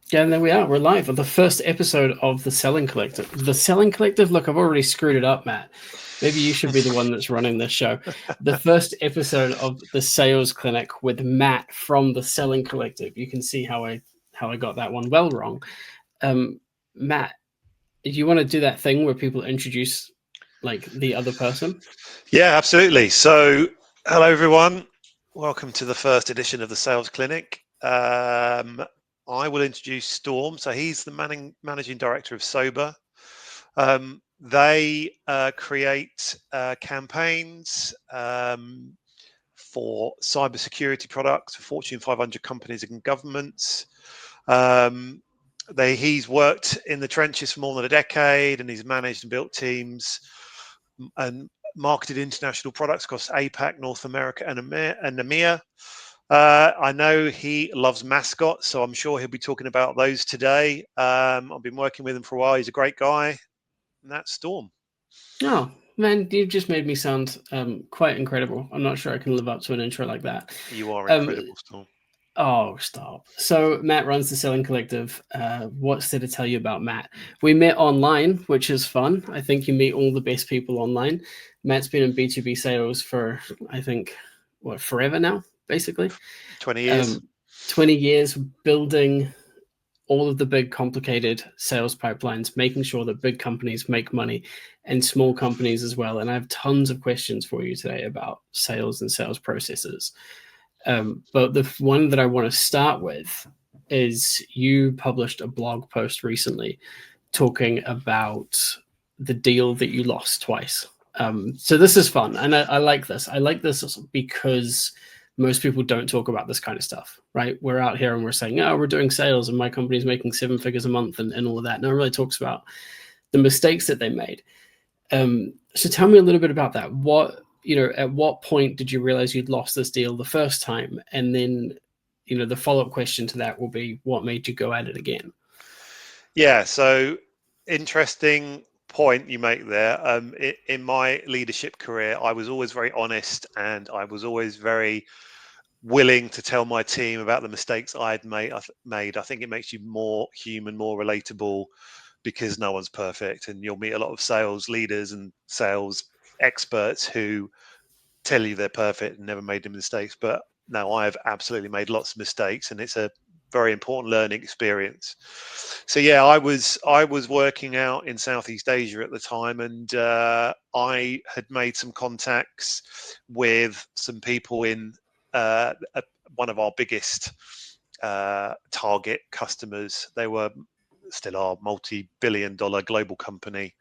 Yeah, and there we are. We're live on the first episode of the Selling Collective. The Selling Collective. Look, I've already screwed it up, Matt. Maybe you should be the one that's running this show. The first episode of the Sales Clinic with Matt from the Selling Collective. You can see how I got that one well wrong. Matt, do you want to do that thing where people introduce like the other person? Yeah, absolutely. So, hello everyone. Welcome to the first edition of the Sales Clinic. I will introduce Storm. So he's the managing director of Sober. They create campaigns for cybersecurity products for Fortune 500 companies and governments. Um, he's worked in the trenches for more than a decade, and he's managed and built teams and marketed international products across APAC, North America, and EMEA. I know he loves mascots, so I'm sure he'll be talking about those today. I've been working with him for a while. He's a great guy, and that's Storm. Oh, man, you just made me sound quite incredible. I'm not sure I can live up to an intro like that. You are Um, incredible, Storm. Oh, stop. So Matt runs the Selling Collective. What's there to tell you about Matt? We met online, which is fun. I think you meet all the best people online. Matt's been in B2B sales for, I think, what, forever now, basically. 20 years. Um, 20 years building all of the big complicated sales pipelines, making sure that big companies make money and small companies as well. And I have tons of questions for you today about sales and sales processes. But the one that I want to start with is you published a blog post recently talking about the deal that you lost twice. So this is fun, and I like this. I like this because most people don't talk about this kind of stuff, right? We're out here and we're saying, oh, we're doing sales and my company's making 7 figures a month and all of that. No one really talks about the mistakes that they made. So tell me a little bit about that. At what point did you realize you'd lost this deal the first time? And then, the follow-up question to that will be, what made you go at it again? Yeah, so interesting point you make there. In my leadership career, I was always very honest and I was always very willing to tell my team about the mistakes I had made. I think it makes you more human, more relatable because no one's perfect. And you'll meet a lot of sales leaders and sales experts who tell you they're perfect and never made the mistakes. But no, I have absolutely made lots of mistakes, and it's a very important learning experience. So yeah, I was working out in Southeast Asia at the time, and I had made some contacts with some people in one of our biggest target customers. They were still are multi-billion-dollar global company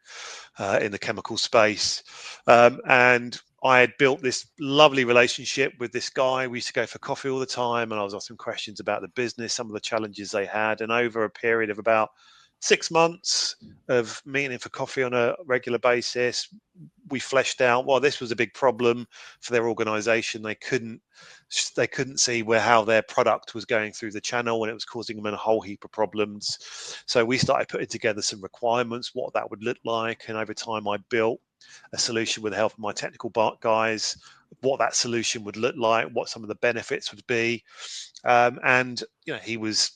in the chemical space, and I had built this lovely relationship with this guy. We used to go for coffee all the time, and I was asking questions about the business, some of the challenges they had. And over a period of about 6 months of meeting for coffee on a regular basis, we fleshed out, well, this was a big problem for their organization. They couldn't see how their product was going through the channel, and it was causing them a whole heap of problems. So we started putting together some requirements, what that would look like, and over time I built a solution with the help of my technical guys, what that solution would look like, what some of the benefits would be. And he was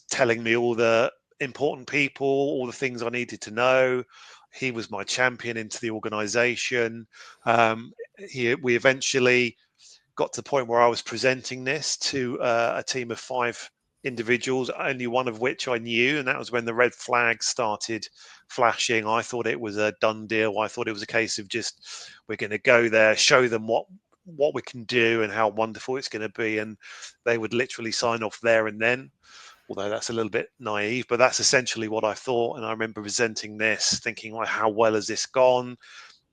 telling me all the important people, all the things I needed to know. He was my champion into the organization. We eventually got to the point where I was presenting this to a team of 5 individuals, only one of which I knew, and that was when the red flags started flashing. I thought it was a done deal. I thought it was a case of just, we're going to go there, show them what we can do and how wonderful it's going to be, and they would literally sign off there and then. Although that's a little bit naive, but that's essentially what I thought. And I remember presenting this, thinking, well, how well has this gone?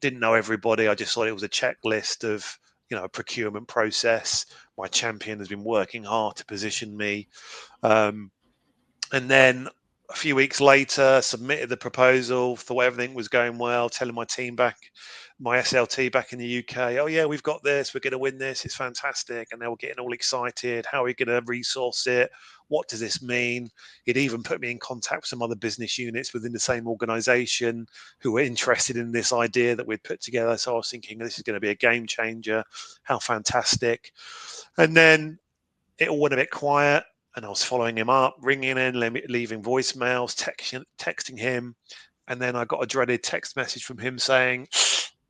Didn't know everybody. I just thought it was a checklist of, a procurement process. My champion has been working hard to position me. And then a few weeks later, submitted the proposal, thought everything was going well, telling my team back, my SLT back in the UK, oh yeah, we've got this, we're going to win this, it's fantastic. And they were getting all excited. How are we going to resource it? What does this mean? It even put me in contact with some other business units within the same organization who were interested in this idea that we'd put together. So I was thinking, this is going to be a game changer. How fantastic. And then it all went a bit quiet. and I was following him up, ringing in, leaving voicemails, texting him. And then I got a dreaded text message from him saying,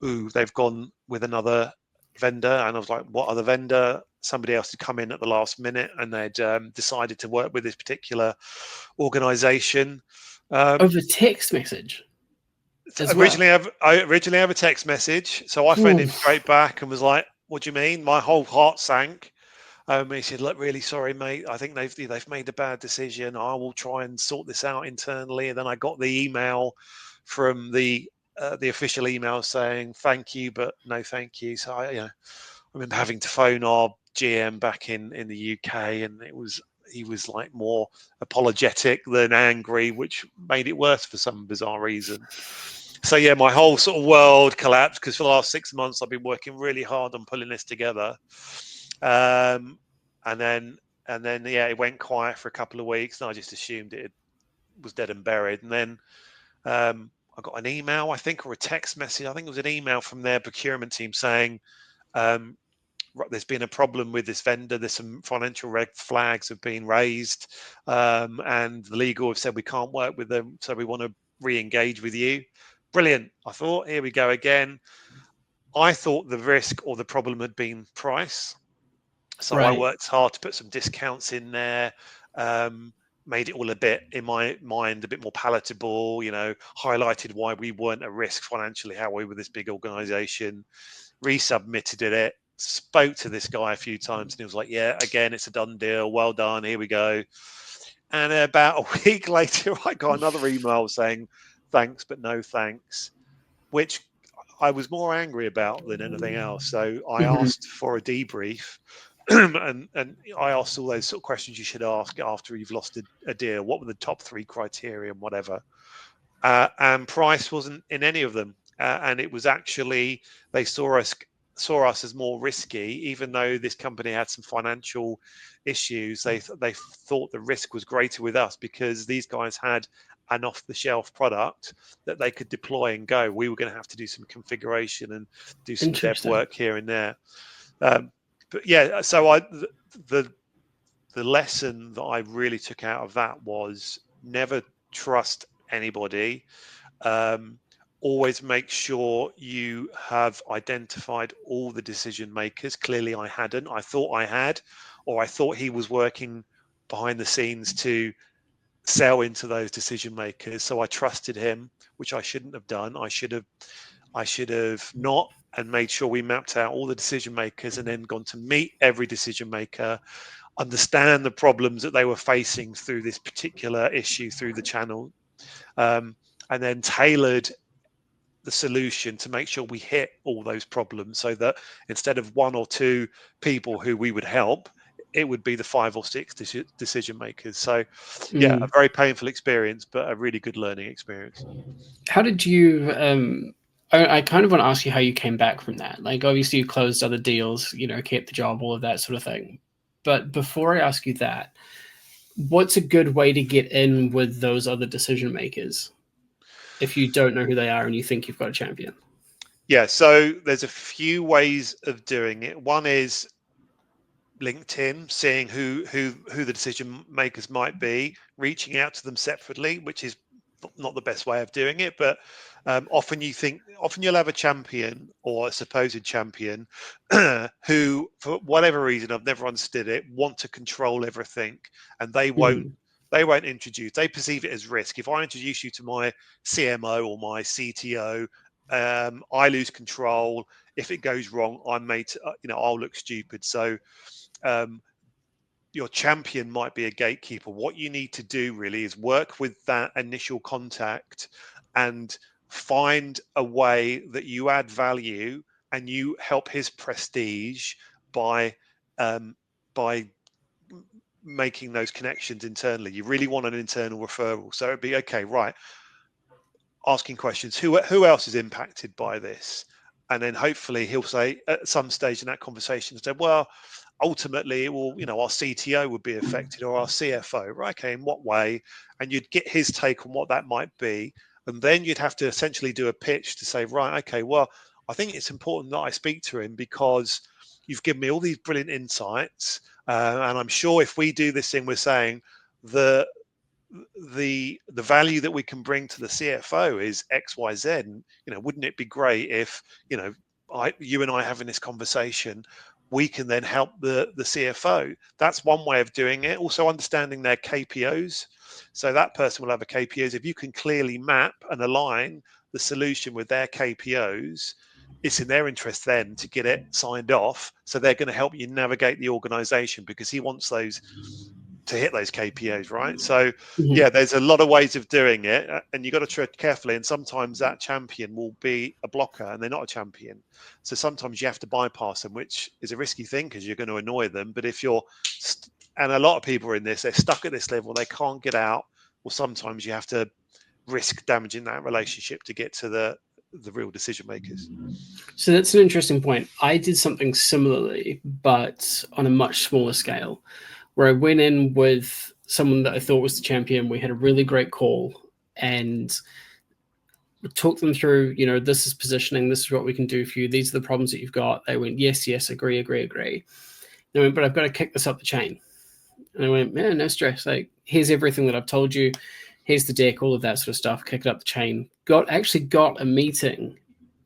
ooh, they've gone with another vendor. And I was like, what other vendor? Somebody else had come in at the last minute, and they'd decided to work with this particular organization. Over text message as well. I originally have a text message. So I phoned him straight back and was like, what do you mean? My whole heart sank. He said, look, really sorry, mate. I think they've made a bad decision. I will try and sort this out internally. And then I got the email from the official email saying thank you, but no thank you. So I remember having to phone our GM back in the UK, and he was like more apologetic than angry, which made it worse for some bizarre reason. So yeah, my whole sort of world collapsed, because for the last 6 months I've been working really hard on pulling this together. And then yeah, it went quiet for a couple of weeks, and I just assumed it was dead and buried. And then I got an email, I think, or a text message. I think it was an email from their procurement team saying, there's been a problem with this vendor. There's some financial red flags have been raised, and the legal have said we can't work with them, so we want to re-engage with you. Brilliant. I thought, here we go again. I thought the risk or the problem had been price. So I worked hard to put some discounts in there, made it all a bit, in my mind, a bit more palatable, highlighted why we weren't at risk financially, how we were this big organization, resubmitted it, spoke to this guy a few times, and he was like, yeah, again, it's a done deal. Well done. Here we go. And about a week later, I got another email saying, thanks, but no thanks, which I was more angry about than anything else. So I asked for a debrief. and I asked all those sort of questions you should ask after you've lost a deal. What were the top 3 criteria and whatever? And price wasn't in any of them. And it was actually, they saw us as more risky, even though this company had some financial issues. They thought the risk was greater with us, because these guys had an off-the-shelf product that they could deploy and go. We were going to have to do some configuration and do some dev work here and there. But yeah, so the lesson that I really took out of that was never trust anybody. Always make sure you have identified all the decision makers. Clearly I hadn't. I thought I had, or I thought he was working behind the scenes to sell into those decision makers. So I trusted him, which I shouldn't have done. I should have not, and made sure we mapped out all the decision makers, and then gone to meet every decision maker, understand the problems that they were facing through this particular issue through the channel, and then tailored the solution to make sure we hit all those problems, so that instead of 1 or 2 people who we would help, it would be the 5 or 6 decision makers. So yeah, a very painful experience, but a really good learning experience. How did you I kind of want to ask you how you came back from that. Like, obviously you closed other deals, kept the job, all of that sort of thing. But before I ask you that, what's a good way to get in with those other decision makers if you don't know who they are and you think you've got a champion? Yeah, so there's a few ways of doing it. One is LinkedIn, seeing who the decision makers might be, reaching out to them separately, which is not the best way of doing it, but often you'll have a champion or a supposed champion who, for whatever reason, I've never understood it, want to control everything, and they won't introduce. They perceive it as risk. If I introduce you to my CMO or my CTO, I lose control. If it goes wrong, I'm made to, I'll look stupid. So your champion might be a gatekeeper. What you need to do really is work with that initial contact and find a way that you add value and you help his prestige by making those connections internally. You really want an internal referral. So it'd be, okay, right, asking questions, who else is impacted by this? And then hopefully he'll say at some stage in that conversation, say, well, ultimately it will, our CTO would be affected, or our CFO. Right, okay, in what way? And you'd get his take on what that might be. And then you'd have to essentially do a pitch to say, right, okay, well, I think it's important that I speak to him because you've given me all these brilliant insights, and I'm sure if we do this thing, we're saying the value that we can bring to the CFO is XYZ. And, wouldn't it be great if, you and I having this conversation, we can then help the CFO. That's one way of doing it. Also understanding their KPOs. So that person will have a KPOs. If you can clearly map and align the solution with their KPOs, it's in their interest then to get it signed off. So they're going to help you navigate the organization, because he wants those to hit those KPIs, right? So yeah, there's a lot of ways of doing it, and you got to tread carefully. And sometimes that champion will be a blocker, and they're not a champion. So sometimes you have to bypass them, which is a risky thing because you're going to annoy them. But if you're, and a lot of people are in this, they're stuck at this level, they can't get out. Well, sometimes you have to risk damaging that relationship to get to the real decision makers. So that's an interesting point. I did something similarly, but on a much smaller scale, where I went in with someone that I thought was the champion. We had a really great call and talked them through, this is positioning, this is what we can do for you. These are the problems that you've got. They went, yes, agree. And I went, but I've got to kick this up the chain. And I went, man, no stress. Like, here's everything that I've told you. Here's the deck, all of that sort of stuff. Kick it up the chain. Actually got a meeting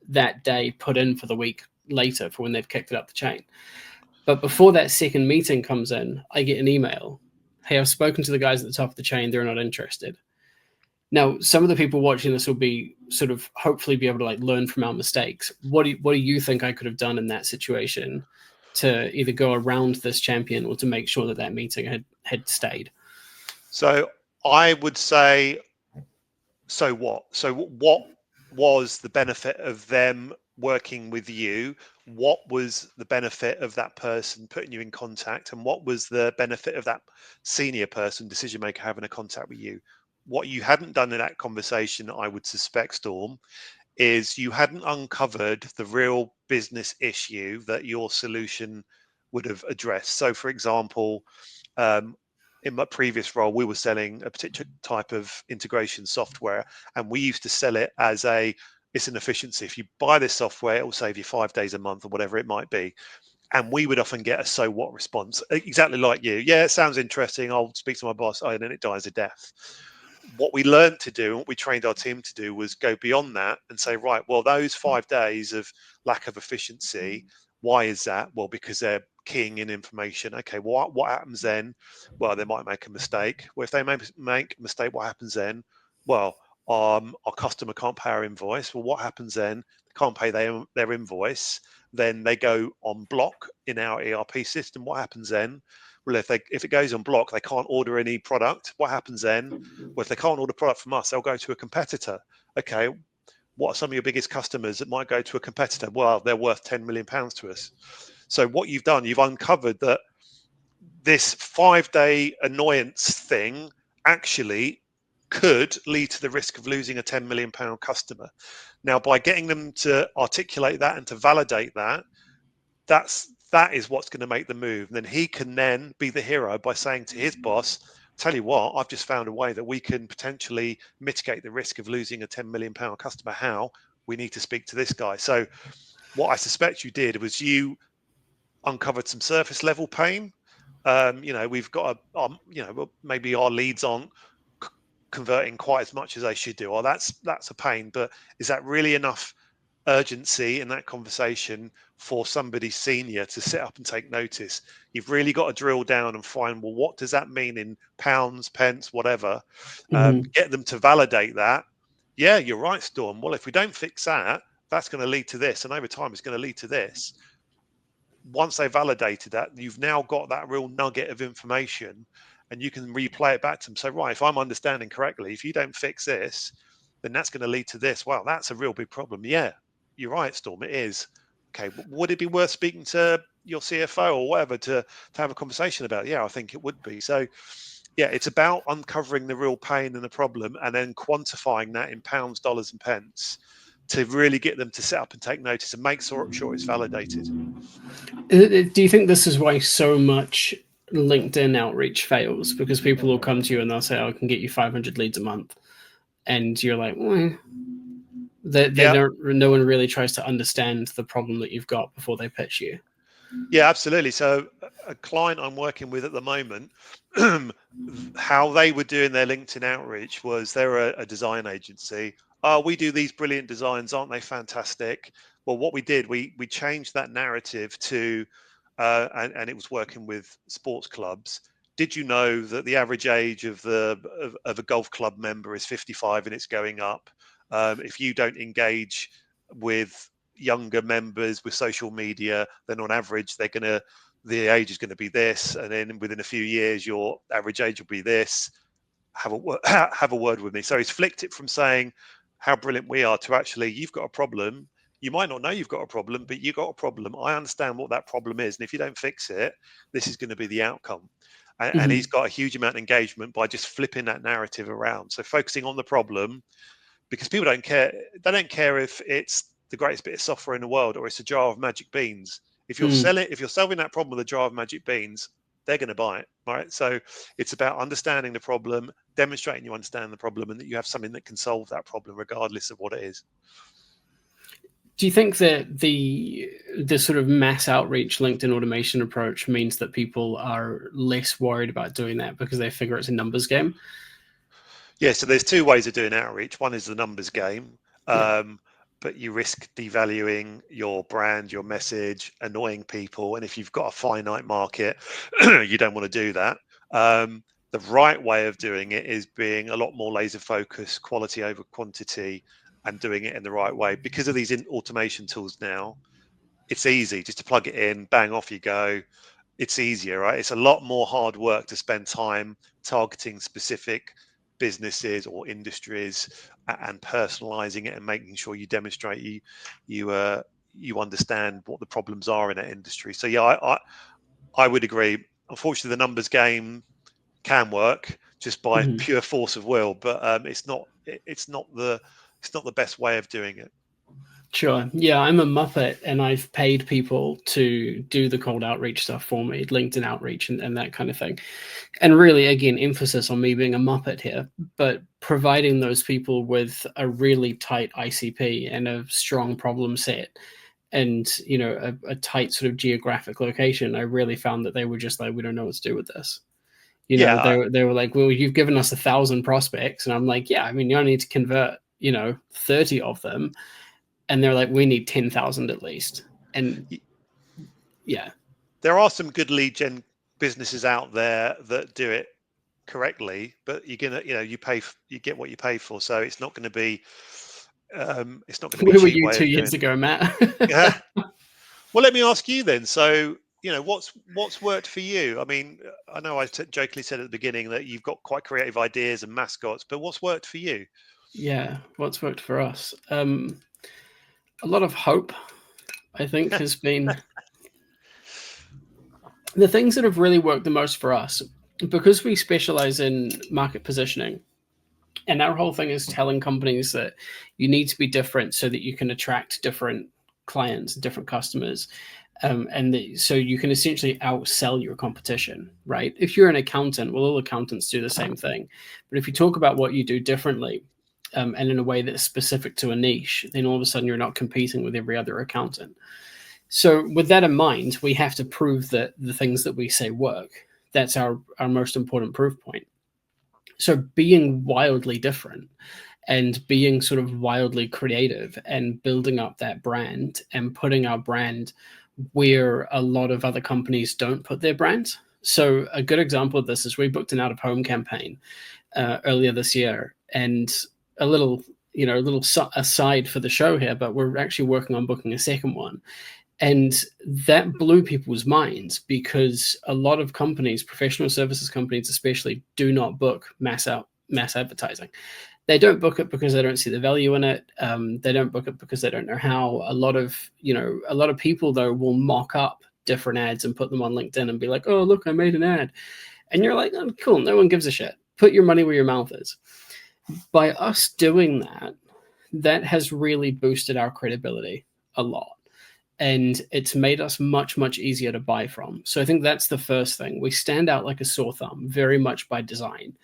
that day put in for the week later for when they've kicked it up the chain. But before that second meeting comes in, I get an email. Hey, I've spoken to the guys at the top of the chain. They're not interested. Now, some of the people watching this will be sort of hopefully be able to learn from our mistakes. What do you think I could have done in that situation to either go around this champion or to make sure that meeting had stayed? So I would say, so what? So what was the benefit of them working with you? What was the benefit of that person putting you in contact? And what was the benefit of that senior person, decision maker, having a contact with you? What you hadn't done in that conversation, I would suspect, Storm, is you hadn't uncovered the real business issue that your solution would have addressed. So, for example, in my previous role, we were selling a particular type of integration software, and we used to sell it as it's an efficiency. If you buy this software, it will save you 5 days a month or whatever it might be. And we would often get a so what response, exactly like you. Yeah, it sounds interesting. I'll speak to my boss. Oh, and then it dies a death. What we learned to do, what we trained our team to do, was go beyond that and say, right, well, those 5 days of lack of efficiency, why is that? Well, because they're keying in information. Okay, what happens then? Well, they might make a mistake. Well, if they make a mistake, what happens then? Well, our customer can't pay our invoice. Well, what happens then? They can't pay their invoice. Then they go on block in our ERP system. What happens then? Well, if it goes on block, they can't order any product. What happens then? Well, if they can't order product from us, they'll go to a competitor. Okay, what are some of your biggest customers that might go to a competitor? Well, they're worth £10 million to us. So what you've done, you've uncovered that this 5-day annoyance thing actually could lead to the risk of losing a £10 million customer. Now, by getting them to articulate that and to validate that, that is what's going to make the move. And then he can then be the hero by saying to his boss, tell you what, I've just found a way that we can potentially mitigate the risk of losing a £10 million customer. How? We need to speak to this guy. So what I suspect you did was you uncovered some surface level pain. We've got maybe our leads aren't converting quite as much as they should do, or that's a pain. But is that really enough urgency in that conversation for somebody senior to sit up and take notice? You've really got to drill down and find, well, what does that mean in pounds, pence, whatever? Get them to validate that. Yeah, you're right, Storm. Well, if we don't fix that, that's going to lead to this, and over time it's going to lead to this. Once they validated that, you've now got that real nugget of information, and you can replay it back to them. So, right, if I'm understanding correctly, if you don't fix this, then that's going to lead to this. Wow, that's a real big problem. Yeah, you're right, Storm. It is. Okay, would it be worth speaking to your CFO or whatever to have a conversation about it? Yeah, I think it would be. So, yeah, it's about uncovering the real pain and the problem, and then quantifying that in pounds, dollars, and pence to really get them to set up and take notice and make sure it's validated. Do you think this is why so much LinkedIn outreach fails? Because people will come to you and they'll say, "Oh, I can get you 500 leads a month," and you're like, no one really tries to understand the problem that you've got before they pitch you. Yeah, absolutely. So a client I'm working with at the moment, how they were doing their LinkedIn outreach was they're a design agency. Oh, we do these brilliant designs, aren't they fantastic? Well, what we did, we changed that narrative to, and it was working with sports clubs. Did you know that the average age of of a golf club member is 55 and it's going up? If you don't engage with younger members with social media, then on average the age is going to be this, and then within a few years your average age will be this. Have a word with me. So he's flicked it from saying how brilliant we are to actually, you've got a problem. You might not know you've got a problem, but you've got a problem. I understand what that problem is, and if you don't fix it, this is going to be the outcome. And Mm-hmm. he's got a huge amount of engagement by just flipping that narrative around. So focusing on the problem, because people don't care. They don't care if it's the greatest bit of software in the world or it's a jar of magic beans. If you're solving that problem with a jar of magic beans, they're going to buy it, right? So it's about understanding the problem, demonstrating you understand the problem, and that you have something that can solve that problem, regardless of what it is. Do you think that the sort of mass outreach LinkedIn automation approach means that people are less worried about doing that because they figure it's a numbers game? Yeah, so there's two ways of doing outreach. One is the numbers game, Yeah. but you risk devaluing your brand, your message, annoying people. And if you've got a finite market, you don't want to do that. The right way of doing it is being a lot more laser focused, quality over quantity, and doing it in the right way. Because of these automation tools now, it's easy just to plug it in, bang, off you go. It's easier, right? It's a lot more hard work to spend time targeting specific businesses or industries and personalizing it and making sure you demonstrate you understand what the problems are in that industry. So yeah, I would agree. Unfortunately, the numbers game can work just by Mm-hmm. pure force of will, but it's not the best way of doing it. Sure. Yeah, I'm a Muppet and I've paid people to do the cold outreach stuff for me, LinkedIn outreach and that kind of thing. And really, again, emphasis on me being a Muppet here, but providing those people with a really tight ICP and a strong problem set and, you know, a tight sort of geographic location, I really found that they were just like, we don't know what to do with this. You know, Yeah, they were like, well, you've given us 1,000 prospects. And I'm like, yeah, I mean, you only need to convert, 30 of them, and they're like, we need 10,000 at least. And yeah. there are some good lead gen businesses out there that do it correctly, but you're gonna, you get what you pay for. So it's not going to be a Where were cheap you way two of years doing it. ago, Matt? Yeah. Well, let me ask you then. So, what's worked for you? I mean, I know I jokingly said at the beginning that you've got quite creative ideas and mascots, but what's worked for you? Yeah, what's worked for us? A lot of hope, I think, has been the things that have really worked the most for us because we specialize in market positioning. And our whole thing is telling companies that you need to be different so that you can attract different clients, different customers. So you can essentially outsell your competition, right? If you're an accountant, well, all accountants do the same thing. But if you talk about what you do differently and in a way that's specific to a niche, then all of a sudden you're not competing with every other accountant. So with that in mind, we have to prove that the things that we say work. That's our most important proof point. So being wildly different and being sort of wildly creative and building up that brand and putting our brand where a lot of other companies don't put their brand. So a good example of this is we booked an out of home campaign earlier this year, and a little aside for the show here, but we're actually working on booking a second one. And that blew people's minds because a lot of companies, professional services companies especially, do not book mass advertising. They don't book it because they don't see the value in it. They don't book it because they don't know how. A lot of people though will mock up different ads and put them on LinkedIn and be like, "Oh, look, I made an ad," and you're like, "Oh, cool, no one gives a shit. Put your money where your mouth is." By us doing that, that has really boosted our credibility a lot. And it's made us much, much easier to buy from. So I think that's the first thing. We stand out like a sore thumb, very much by design.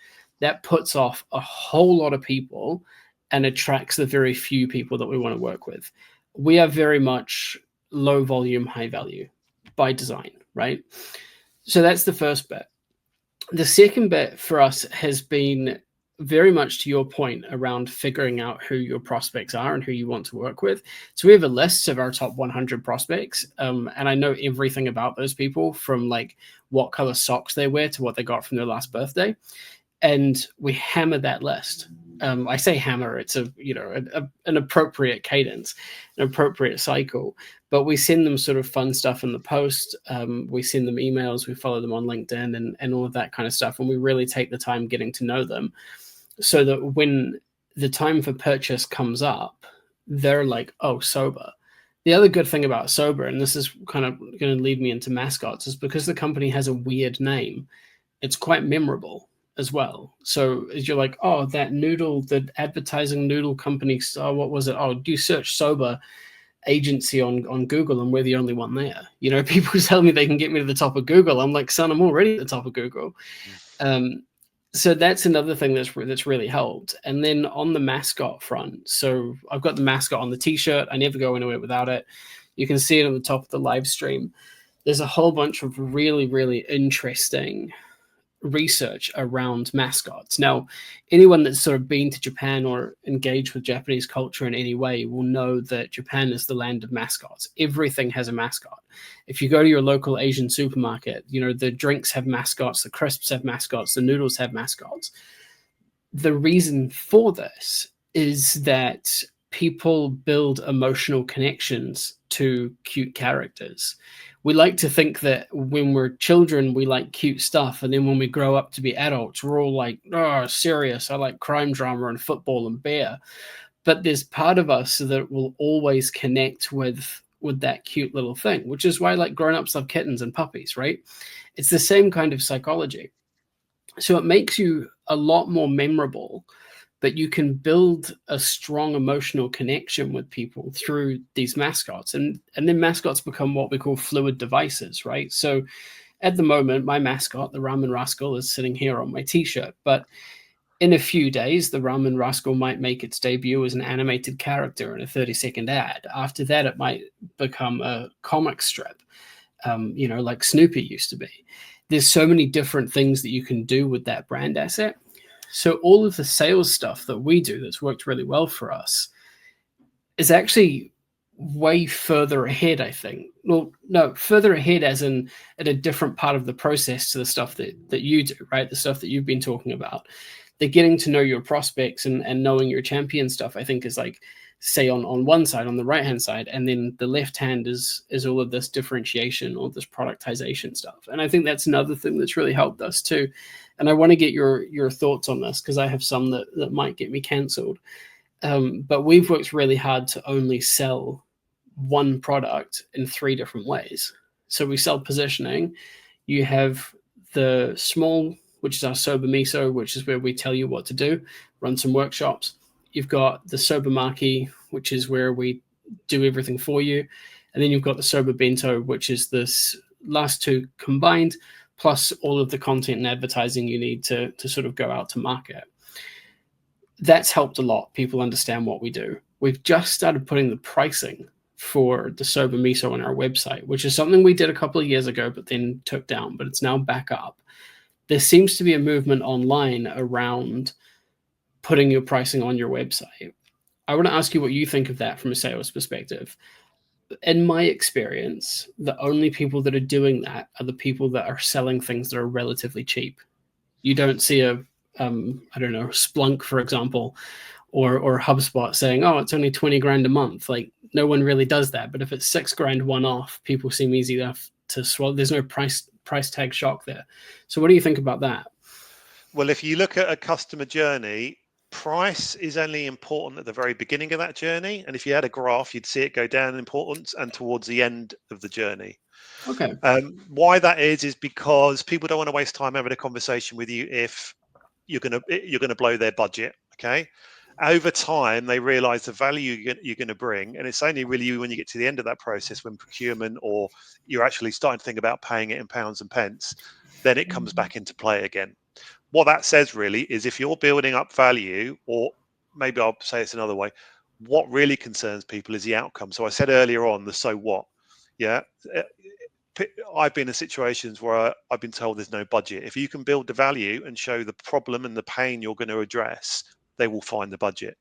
That puts off a whole lot of people and attracts the very few people that we want to work with. We are very much low volume, high value. by design, right? So that's the first bit. The second bit for us has been very much to your point around figuring out who your prospects are and who you want to work with. So we have a list of our top 100 prospects, and I know everything about those people, from like what color socks they wear to what they got from their last birthday, and we hammer that list. I say hammer; it's an appropriate cadence, an appropriate cycle. But we send them sort of fun stuff in the post. We send them emails. We follow them on LinkedIn and all of that kind of stuff. And we really take the time getting to know them, so that when the time for purchase comes up, they're like, "Oh, sober." The other good thing about sober, and this is kind of going to lead me into mascots, is because the company has a weird name, it's quite memorable as well. So you're like, oh, that noodle, the advertising noodle company, oh, what was it? Oh, do you search sober agency on Google and we're the only one there? You know, people tell me they can get me to the top of Google. I'm like, son, I'm already at the top of Google. So that's another thing that's really helped. And then on the mascot front, so I've got the mascot on the t-shirt. I never go anywhere without it. You can see it on the top of the live stream. There's a whole bunch of really, really interesting research around mascots. Now, anyone that's sort of been to Japan or engaged with Japanese culture in any way will know that Japan is the land of mascots. Everything has a mascot. If you go to your local Asian supermarket, you know, the drinks have mascots, the crisps have mascots, the noodles have mascots. The reason for this is that people build emotional connections to cute characters. We like to think that when we're children, we like cute stuff. And then when we grow up to be adults, we're all like, oh, serious. I like crime drama and football and beer. But there's part of us that will always connect with that cute little thing, which is why like grown-ups love kittens and puppies, right? It's the same kind of psychology. So it makes you a lot more memorable, but you can build a strong emotional connection with people through these mascots. And then mascots become what we call fluid devices, right? So at the moment, my mascot, the Ramen Rascal, is sitting here on my t-shirt. But in a few days, the Ramen Rascal might make its debut as an animated character in a 30-second ad. After that, it might become a comic strip, like Snoopy used to be. There's so many different things that you can do with that brand asset. So all of the sales stuff that we do that's worked really well for us is actually way further ahead, I think. Well, no, further ahead as in at a different part of the process to the stuff that you do, right? The stuff that you've been talking about. They're getting to know your prospects and knowing your champion stuff, I think, is like, say on one side, on the right-hand side, and then the left hand is all of this differentiation, all this productization stuff. And I think that's another thing that's really helped us too. And I want to get your thoughts on this, because I have some that might get me cancelled. But we've worked really hard to only sell one product in 3 different ways. So we sell positioning. You have the small, which is our Sober Miso, which is where we tell you what to do, run some workshops. You've got the Sober Maki, which is where we do everything for you. And then you've got the Sober Bento, which is this last 2 combined, plus all of the content and advertising you need to sort of go out to market. That's helped a lot. People understand what we do. We've just started putting the pricing for the Sober Miso on our website, which is something we did a couple of years ago, but then took down, but it's now back up. There seems to be a movement online around putting your pricing on your website. I want to ask you what you think of that from a sales perspective. In my experience, the only people that are doing that are the people that are selling things that are relatively cheap. You don't see a, Splunk, for example, or HubSpot saying, oh, it's only 20 grand a month. Like, no one really does that. But if it's 6 grand one off, people seem easy enough to swallow. There's no price tag shock there. So what do you think about that? Well, if you look at a customer journey, price is only important at the very beginning of that journey. And if you had a graph, you'd see it go down in importance and towards the end of the journey. Okay. Why that is because people don't want to waste time having a conversation with you if you're gonna blow their budget. Okay. Over time, they realize the value you're going to bring. And it's only really when you get to the end of that process, when procurement or you're actually starting to think about paying it in pounds and pence, then it comes back into play again. What that says really is if you're building up value, or maybe I'll say it's another way, what really concerns people is the outcome. So I said earlier on, the so what. Yeah. I've been in situations where I've been told there's no budget. If you can build the value and show the problem and the pain you're going to address, they will find the budget.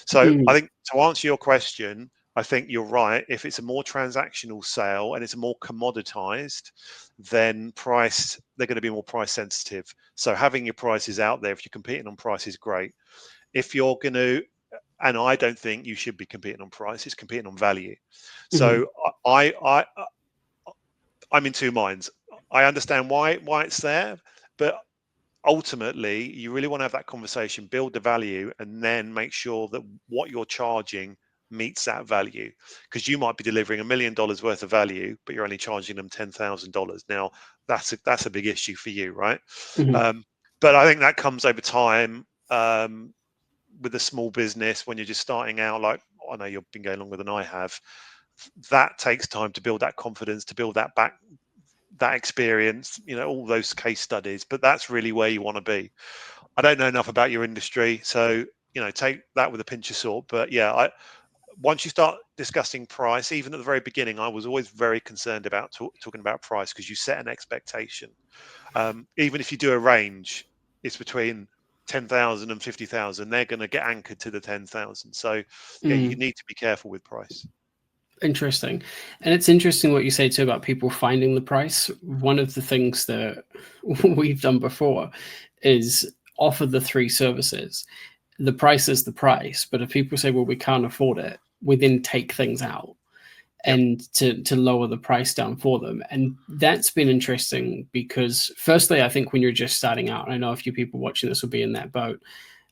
So I think to answer your question, I think you're right. If it's a more transactional sale and it's more commoditized, then they're going to be more price sensitive. So having your prices out there, if you're competing on price, is great. If you're going to, and I don't think you should be competing on price, it's competing on value. So I'm in two minds. I understand why it's there, but ultimately you really want to have that conversation, build the value, and then make sure that what you're charging meets that value, because you might be delivering $1 million worth of value but you're only charging them $10,000. Now that's a big issue for you, right? But I think that comes over time, with a small business when you're just starting out. Like, I know you've been going longer than I have. That takes time to build that confidence, to build that experience, all those case studies. But that's really where you want to be. I don't know enough about your industry, so take that with a pinch of salt. But yeah, once you start discussing price, even at the very beginning, I was always very concerned about talking about price, because you set an expectation. Even if you do a range, it's between 10,000 and 50,000. They're going to get anchored to the 10,000. So yeah, you need to be careful with price. Interesting. And it's interesting what you say too about people finding the price. One of the things that we've done before is offer the 3 services. The price is the price, but if people say, well, we can't afford it, we then take things out and to lower the price down for them. And that's been interesting because, firstly, I think when you're just starting out, and I know a few people watching this will be in that boat,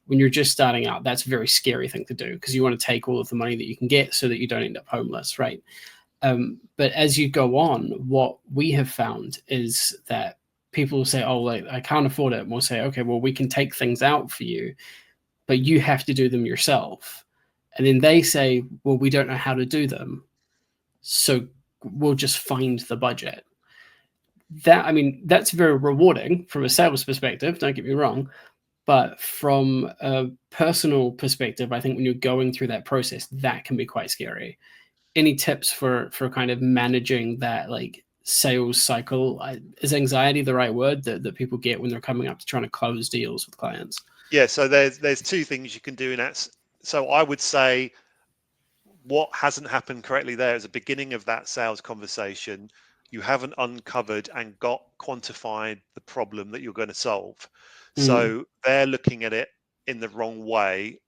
when you're just starting out, that's a very scary thing to do, because you want to take all of the money that you can get so that you don't end up homeless, right? But as you go on, what we have found is that people will say, oh, like, I can't afford it. And we'll say, okay, well, we can take things out for you, but you have to do them yourself. And then they say, well, we don't know how to do them, so we'll just find the budget. That's very rewarding from a sales perspective, don't get me wrong. But from a personal perspective, I think when you're going through that process, that can be quite scary. Any tips for kind of managing that, like, sales cycle? Is anxiety the right word that people get when they're coming up to trying to close deals with clients? Yeah, so there's 2 things you can do in that. So I would say what hasn't happened correctly there is the beginning of that sales conversation. You haven't uncovered and got quantified the problem that you're going to solve. So they're looking at it in the wrong way.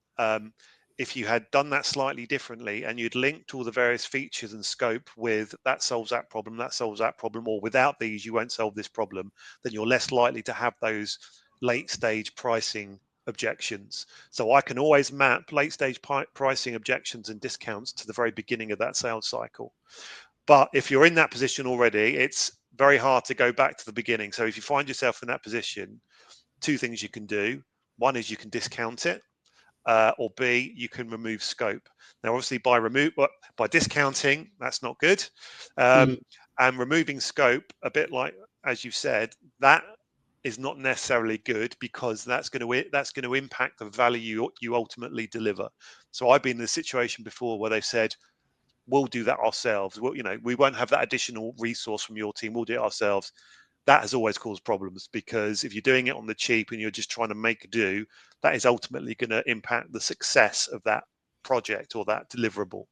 If you had done that slightly differently and you'd linked all the various features and scope with that solves that problem, that solves that problem, or without these, you won't solve this problem, then you're less likely to have those late stage pricing objections. So I can always map late stage pricing objections and discounts to the very beginning of that sales cycle. But if you're in that position already, it's very hard to go back to the beginning. So if you find yourself in that position, 2 things you can do. One is you can discount it, or B, you can remove scope. Now, obviously, by discounting, that's not good, and removing scope, a bit like as you've said, that is not necessarily good, because that's going to impact the value you ultimately deliver. So I've been in a situation before where they've said, we'll do that ourselves. We won't have that additional resource from your team. We'll do it ourselves. That has always caused problems, because if you're doing it on the cheap and you're just trying to make do, that is ultimately going to impact the success of that project or that deliverable.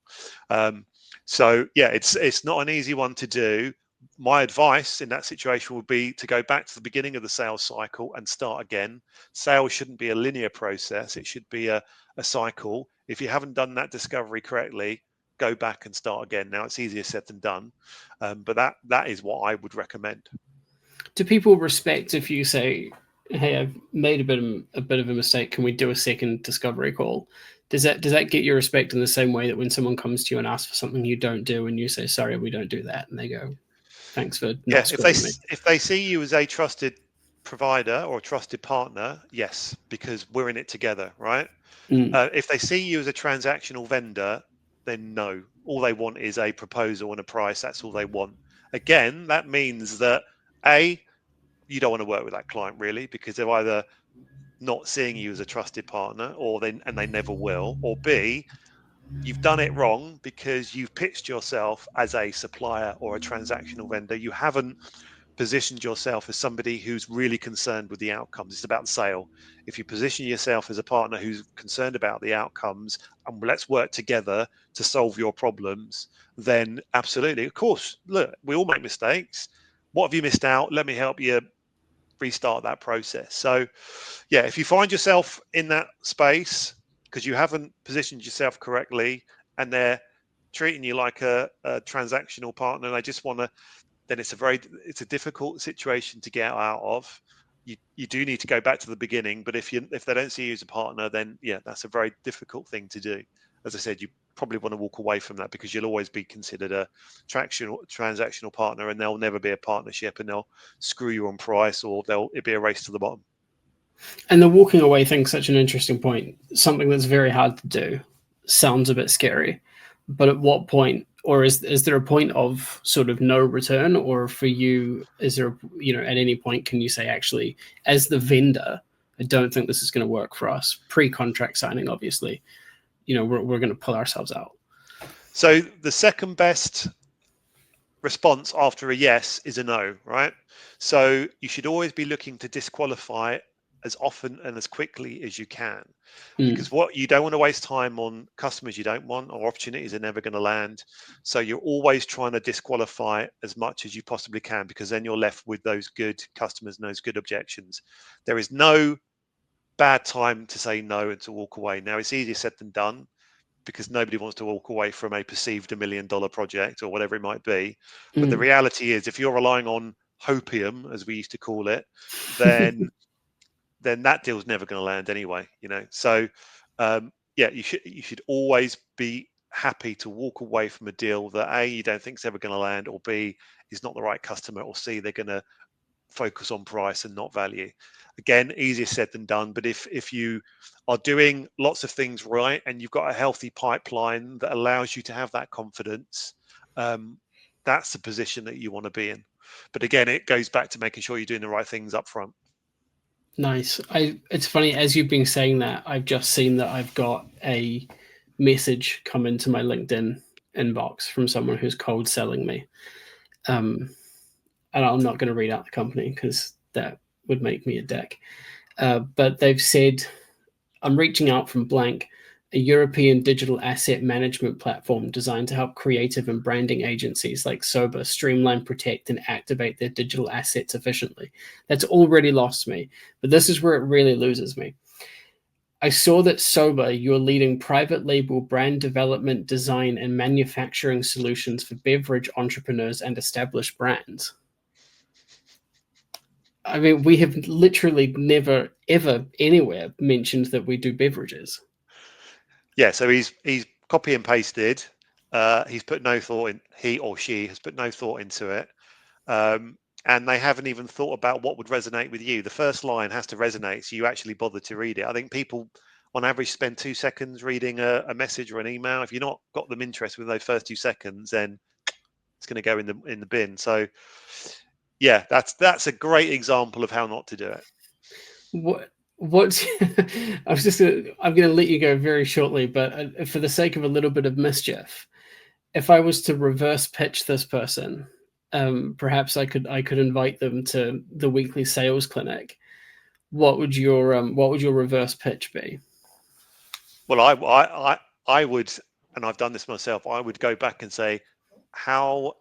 So yeah, it's not an easy one to do. My advice in that situation would be to go back to the beginning of the sales cycle and start again. Sales shouldn't be a linear process. It should be a cycle. If you haven't done that discovery correctly, go back and start again. Now, it's easier said than done, but that is what I would recommend. Do people respect if you say, hey, I've made a bit of a mistake, can we do a second discovery call? Does that get your respect in the same way that when someone comes to you and asks for something you don't do and you say, sorry, we don't do that, and they go, thanks for not screwing me? If they see you as a trusted provider or a trusted partner, yes, because we're in it together, right? If they see you as a transactional vendor, then no. All they want is a proposal and a price. That's all they want. Again, that means that you don't want to work with that client, really, because they're either not seeing you as a trusted partner, or they never will, or B, you've done it wrong because you've pitched yourself as a supplier or a transactional vendor. You haven't positioned yourself as somebody who's really concerned with the outcomes. It's about the sale. If you position yourself as a partner who's concerned about the outcomes and let's work together to solve your problems, then absolutely, of course, look, we all make mistakes. What have you missed out? Let me help you restart that process. So, yeah, if you find yourself in that space because you haven't positioned yourself correctly and they're treating you like a transactional partner and they just want to, then it's a difficult situation to get out of. You do need to go back to the beginning, but if they don't see you as a partner, then yeah, that's a very difficult thing to do. As I said, you probably want to walk away from that because you'll always be considered a transactional partner, and there'll never be a partnership, and they'll screw you on price, or it'll be a race to the bottom. And the walking away thing's such an interesting point. Something that's very hard to do. Sounds a bit scary. But at what point, or is there a point of sort of no return, or for you, is there, at any point can you say, actually, as the vendor, I don't think this is going to work for us. Pre-contract signing, obviously, we're going to pull ourselves out. So the second best response after a yes is a no, right? So you should always be looking to disqualify as often and as quickly as you can, because what you don't want to waste time on customers you don't want, or opportunities are never going to land. So you're always trying to disqualify as much as you possibly can, because then you're left with those good customers and those good objections. There is no bad time to say no and to walk away. Now, it's easier said than done, because nobody wants to walk away from a perceived $1 million project or whatever it might be. But the reality is, if you're relying on hopium, as we used to call it, then that deal's never going to land anyway. So yeah, you should always be happy to walk away from a deal that A, you don't think is ever going to land, or B, is not the right customer, or C, they're going to focus on price and not value. Again, easier said than done, but if you are doing lots of things right and you've got a healthy pipeline that allows you to have that confidence, that's the position that you want to be in. But again, it goes back to making sure you're doing the right things up front. Nice. It's funny, as you've been saying that, I've just seen that I've got a message come into my LinkedIn inbox from someone who's cold selling me. And I'm not going to read out the company because that would make me a dick. But they've said, I'm reaching out from blank, a European digital asset management platform designed to help creative and branding agencies like Sober streamline, protect, and activate their digital assets efficiently. That's already lost me, but this is where it really loses me. I saw that Sober, you're leading private label brand development, design, and manufacturing solutions for beverage entrepreneurs and established brands. I mean, we have literally never, ever, anywhere mentioned that we do beverages. Yeah, so he's copy and pasted. He's put no thought in. He or she has put no thought into it, and they haven't even thought about what would resonate with you. The first line has to resonate, so you actually bother to read it. I think people, on average, spend 2 seconds reading a message or an email. If you're not got them interested with those first 2 seconds, then it's going to go in the bin. So, yeah, that's a great example of how not to do it. What's I'm going to let you go very shortly, but for the sake of a little bit of mischief, if I was to reverse pitch this person, perhaps I could invite them to the weekly sales clinic. What would your reverse pitch be? Well, I would, and I've done this myself. I would go back and say, how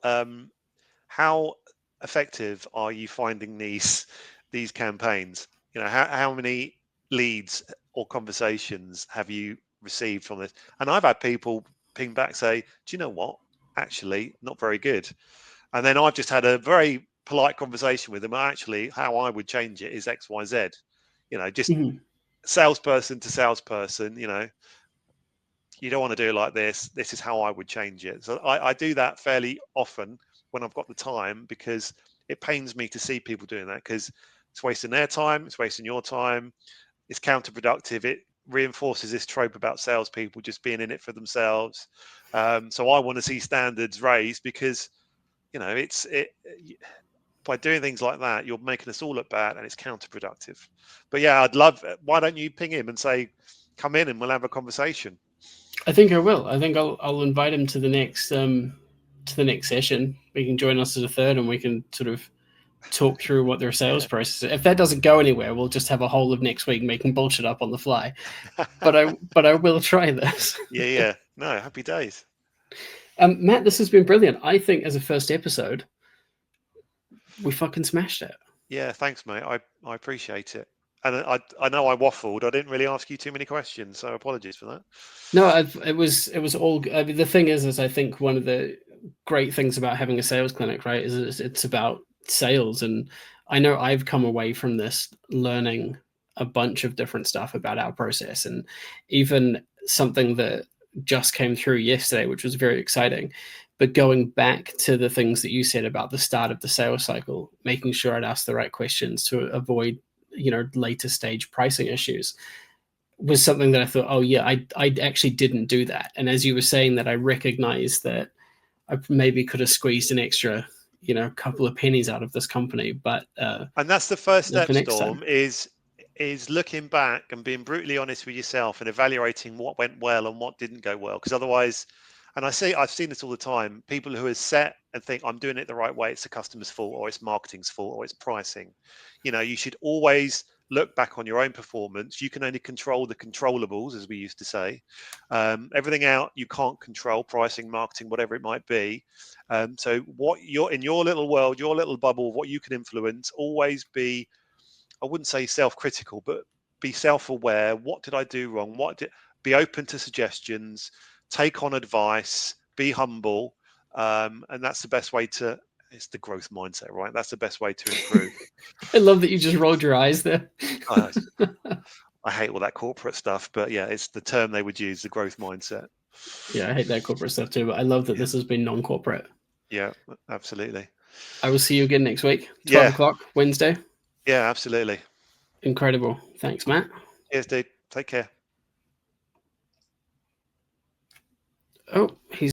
effective are you finding these campaigns? How many leads or conversations have you received from this? And I've had people ping back, say, do you know what? Actually, not very good. And then I've just had a very polite conversation with them. Actually, how I would change it is X, Y, Z. Just salesperson to salesperson. You don't want to do it like this. This is how I would change it. So I do that fairly often when I've got the time, because it pains me to see people doing that, because it's wasting their time, it's wasting your time, it's counterproductive. It reinforces this trope about salespeople just being in it for themselves. So I want to see standards raised, because by doing things like that, you're making us all look bad, and it's counterproductive. But yeah, I'd love. Why don't you ping him and say, "Come in and we'll have a conversation." I think I will. I think I'll invite him to the next session. We can join us as a third, and we can sort of talk through what their sales process is. If that doesn't go anywhere, we'll just have a whole of next week making bullshit up on the fly. But I will try this. Yeah. No, happy days. Matt, this has been brilliant. I think as a first episode, we fucking smashed it. Yeah, thanks, mate. I appreciate it. And I know I waffled. I didn't really ask you too many questions, so apologies for that. No, it was all. I mean, the thing is I think one of the great things about having a sales clinic, right, is it's about sales, and I know I've come away from this learning a bunch of different stuff about our process, and even something that just came through yesterday, which was very exciting. But going back to the things that you said about the start of the sales cycle, making sure I'd ask the right questions to avoid, later stage pricing issues was something that I thought, oh yeah, I actually didn't do that. And as you were saying that, I recognized that I maybe could have squeezed an extra, couple of pennies out of this company. But And that's the first step, for next time, Storm, is looking back and being brutally honest with yourself and evaluating what went well and what didn't go well. Because otherwise, and I've seen this all the time, people who are set and think I'm doing it the right way, it's the customer's fault or it's marketing's fault or it's pricing. You should always look back on your own performance. You can only control the controllables, as we used to say. Everything out you can't control, pricing, marketing, whatever it might be. So what you're in your little world, your little bubble, what you can influence, always be, I wouldn't say self-critical, but be self-aware. What did I do wrong? Be open to suggestions, take on advice, be humble. And that's the best way it's the growth mindset, right? That's the best way to improve. I love that you just rolled your eyes there. I hate all that corporate stuff, but yeah, it's the term they would use, the growth mindset. Yeah, I hate that corporate stuff too, but I love that this has been non-corporate. Yeah, absolutely. I will see you again next week, 12 o'clock, Wednesday. Yeah, absolutely. Incredible. Thanks, Matt. Cheers, dude. Take care. Oh.